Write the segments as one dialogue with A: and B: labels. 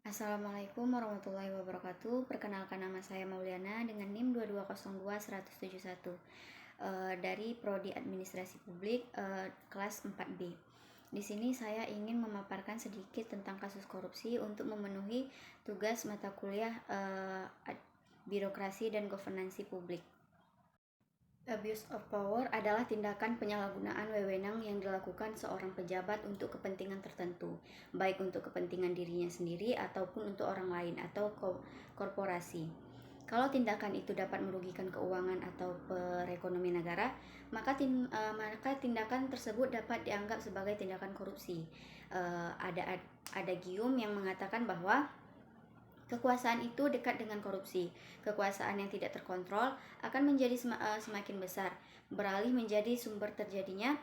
A: Assalamualaikum warahmatullahi wabarakatuh. Perkenalkan, nama saya Mauliana dengan NIM 2202-171 dari Prodi Administrasi Publik, kelas 4B. Di sini saya ingin memaparkan sedikit tentang kasus korupsi untuk memenuhi tugas mata kuliah Birokrasi dan Governansi Publik. Abuse of power adalah tindakan penyalahgunaan wewenang yang dilakukan seorang pejabat untuk kepentingan tertentu, baik untuk kepentingan dirinya sendiri ataupun untuk orang lain atau korporasi. Kalau tindakan itu dapat merugikan keuangan atau perekonomian negara, maka tindakan tersebut dapat dianggap sebagai tindakan korupsi. Ada gium yang mengatakan bahwa kekuasaan itu dekat dengan korupsi. Kekuasaan yang tidak terkontrol akan menjadi semakin besar, beralih menjadi sumber terjadinya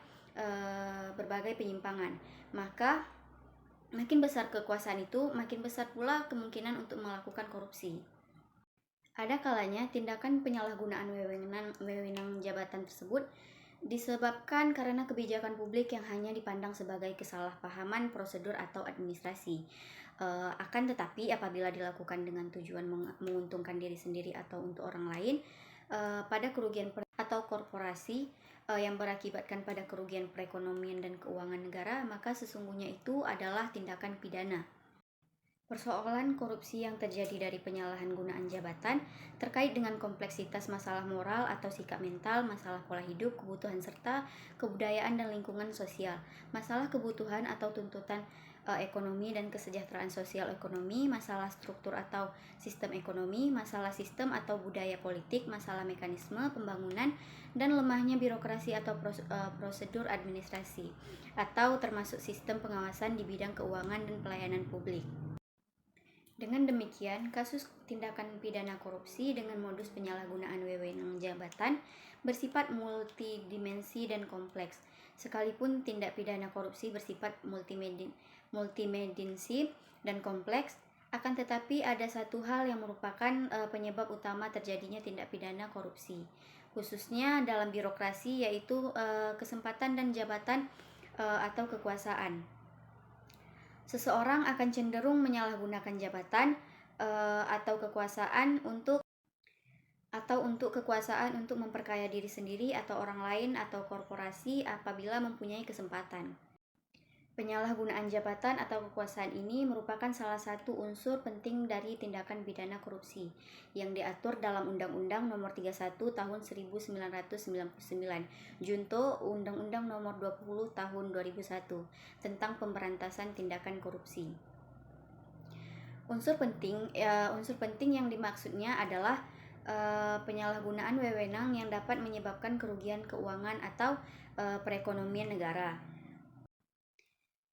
A: berbagai penyimpangan. Maka makin besar kekuasaan itu, makin besar pula kemungkinan untuk melakukan korupsi. Ada kalanya tindakan penyalahgunaan wewenang jabatan tersebut disebabkan karena kebijakan publik yang hanya dipandang sebagai kesalahpahaman prosedur atau administrasi. Akan tetapi apabila dilakukan dengan tujuan menguntungkan diri sendiri atau untuk orang lain, pada kerugian atau korporasi yang berakibatkan pada kerugian perekonomian dan keuangan negara, maka sesungguhnya itu adalah tindakan pidana. Persoalan korupsi yang terjadi dari penyalahan gunaan jabatan terkait dengan kompleksitas masalah moral atau sikap mental, masalah pola hidup, kebutuhan serta kebudayaan dan lingkungan sosial, masalah kebutuhan atau tuntutan ekonomi dan kesejahteraan sosial ekonomi, masalah struktur atau sistem ekonomi, masalah sistem atau budaya politik, masalah mekanisme pembangunan dan lemahnya birokrasi atau prosedur administrasi, atau termasuk sistem pengawasan di bidang keuangan dan pelayanan publik. Dengan demikian, kasus tindakan pidana korupsi dengan modus penyalahgunaan wewenang jabatan bersifat multidimensi dan kompleks. Sekalipun tindak pidana korupsi bersifat multidimensi dan kompleks, akan tetapi ada satu hal yang merupakan penyebab utama terjadinya tindak pidana korupsi, khususnya dalam birokrasi, yaitu kesempatan dan jabatan atau kekuasaan. Seseorang akan cenderung menyalahgunakan jabatan atau kekuasaan untuk memperkaya diri sendiri atau orang lain atau korporasi apabila mempunyai kesempatan. Penyalahgunaan jabatan atau kekuasaan ini merupakan salah satu unsur penting dari tindakan pidana korupsi yang diatur dalam Undang-Undang Nomor 31 Tahun 1999, Junto Undang-Undang Nomor 20 Tahun 2001 tentang pemberantasan tindakan korupsi. Unsur penting yang dimaksudnya adalah penyalahgunaan wewenang yang dapat menyebabkan kerugian keuangan atau perekonomian negara.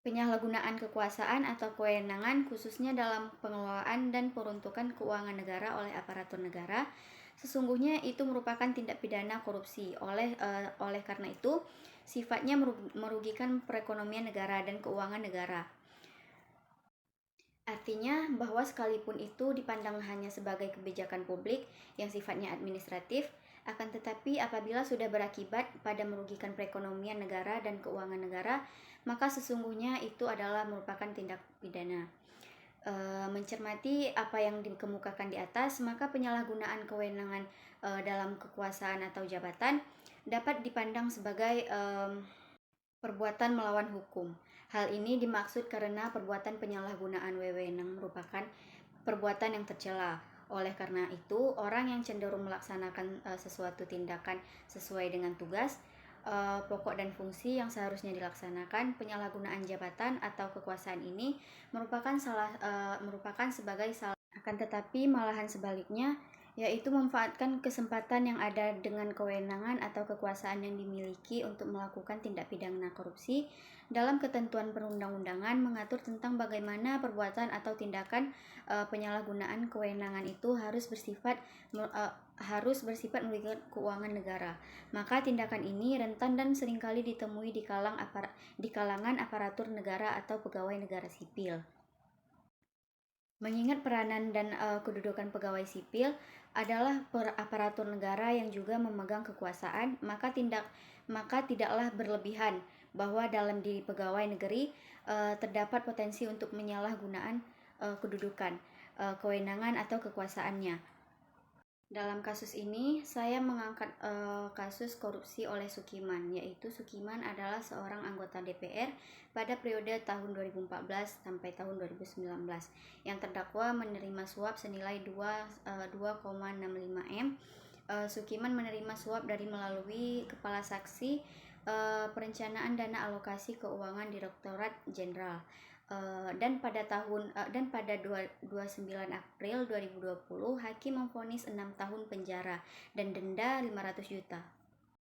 A: Penyalahgunaan kekuasaan atau kewenangan khususnya dalam pengelolaan dan peruntukan keuangan negara oleh aparatur negara, sesungguhnya itu merupakan tindak pidana korupsi. Oleh karena itu, sifatnya merugikan perekonomian negara dan keuangan negara. Artinya bahwa sekalipun itu dipandang hanya sebagai kebijakan publik yang sifatnya administratif, akan tetapi apabila sudah berakibat pada merugikan perekonomian negara dan keuangan negara, maka sesungguhnya itu adalah merupakan tindak pidana. Mencermati apa yang dikemukakan di atas, maka penyalahgunaan kewenangan dalam kekuasaan atau jabatan dapat dipandang sebagai perbuatan melawan hukum. Hal ini dimaksud karena perbuatan penyalahgunaan wewenang merupakan perbuatan yang tercela. Oleh karena itu, orang yang cenderung melaksanakan sesuatu tindakan sesuai dengan tugas, pokok dan fungsi yang seharusnya dilaksanakan, penyalahgunaan jabatan atau kekuasaan ini merupakan sebagai salah. Akan tetapi malahan sebaliknya, yaitu memanfaatkan kesempatan yang ada dengan kewenangan atau kekuasaan yang dimiliki untuk melakukan tindak pidana korupsi. Dalam ketentuan perundang-undangan mengatur tentang bagaimana perbuatan atau tindakan penyalahgunaan kewenangan itu harus bersifat merugikan keuangan negara. Maka tindakan ini rentan dan seringkali ditemui di kalangan aparatur negara atau pegawai negara sipil. Mengingat peranan dan kedudukan pegawai sipil adalah aparatur negara yang juga memegang kekuasaan, maka tidaklah berlebihan bahwa dalam diri pegawai negeri terdapat potensi untuk penyalahgunaan kedudukan, kewenangan atau kekuasaannya. Dalam kasus ini, saya mengangkat kasus korupsi oleh Sukiman, yaitu Sukiman adalah seorang anggota DPR pada periode tahun 2014 sampai tahun 2019 yang terdakwa menerima suap senilai 2,65 M. Sukiman menerima suap dari melalui Kepala Saksi Perencanaan Dana Alokasi Keuangan Direktorat Jenderal. Dan pada 29 April 2020 hakim memvonis 6 tahun penjara dan denda 500 juta.